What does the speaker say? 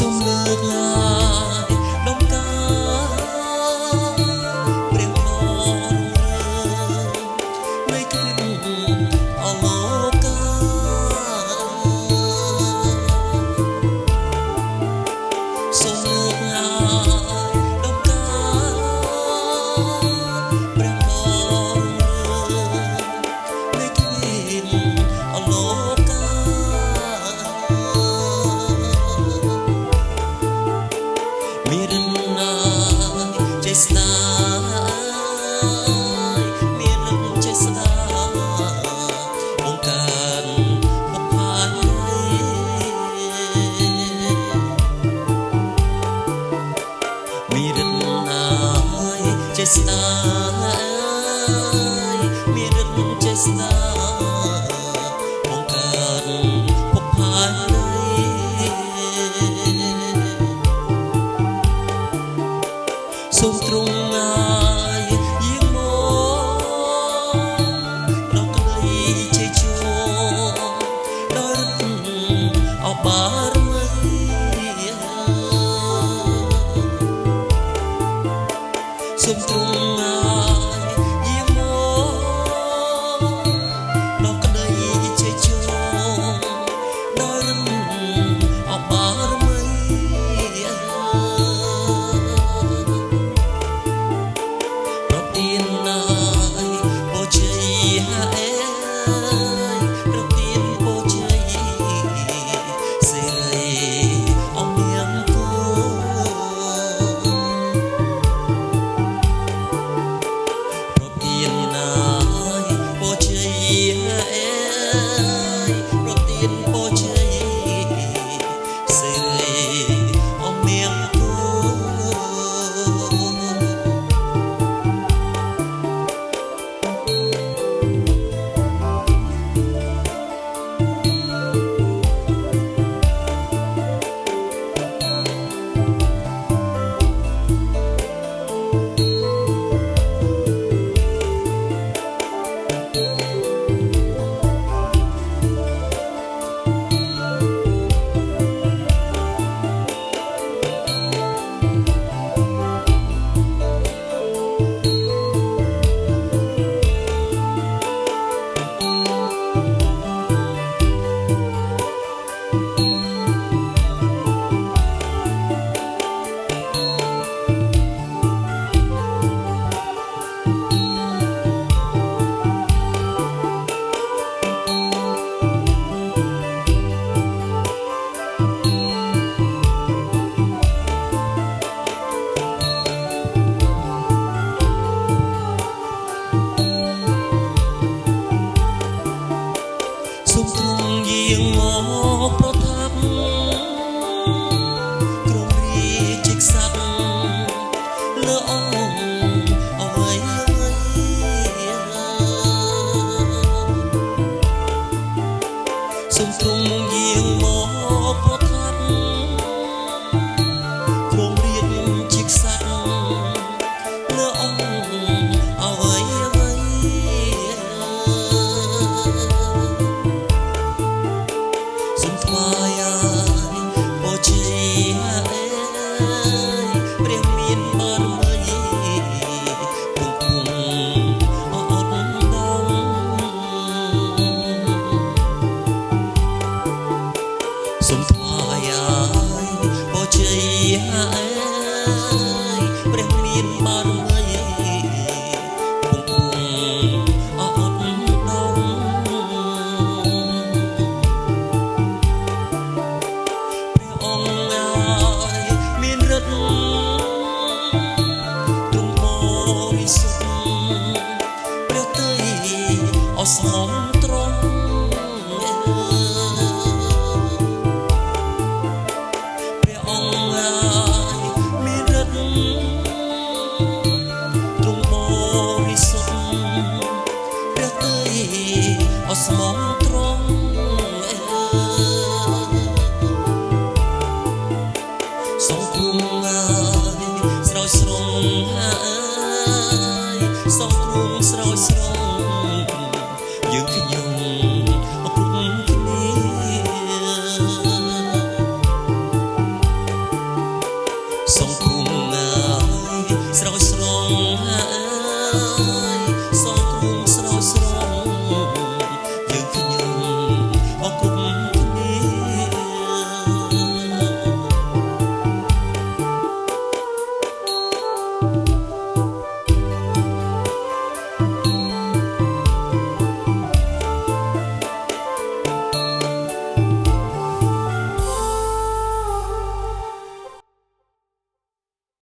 សូមលើកឡើងដំណើរព្រះបរមនៃគ្រាអលោកកាសូមលើកឡើងដំណើរព្រះបរមនៃគ្រាអលោកកាមានណាចេស្តាមានចេស្តាបង្កើតបុព្វាមានណាចេស្តាមានចេស្តាបង្កើតបុព្វាសូមទ្រង់ហើយយាងមកដល់ក្តីជ័យជោដល់អបារមីសូមទ្រង់ហើយយាងមកដល់ក្តីជ័យជោដល់អបារមីសូមទ្រង់យាងមកប្រថាប់គ្រងរាជក្សត្រលើអង្គអ្វីសូមទ្រង់យាងមកប្រថាប់គ្រងរាជក្សត្រលើអង្គអ្វីព្រះមានបារមីគង់គង់អត់ដល់សូមថ្វាយបូជាព្រះមានបារមីគង់គង់អត់ដល់ព្រះអង្គមានរិទ្ធទ្រង់បរិសុទ្ធព្រះទ័យអស្មងត្រង់ព្រះអង្គមានរិទ្ធទ្រង់បរិសុទ្ធព្រះទ័យអស្មងត្រង់សង្គមស្រោចស្រង់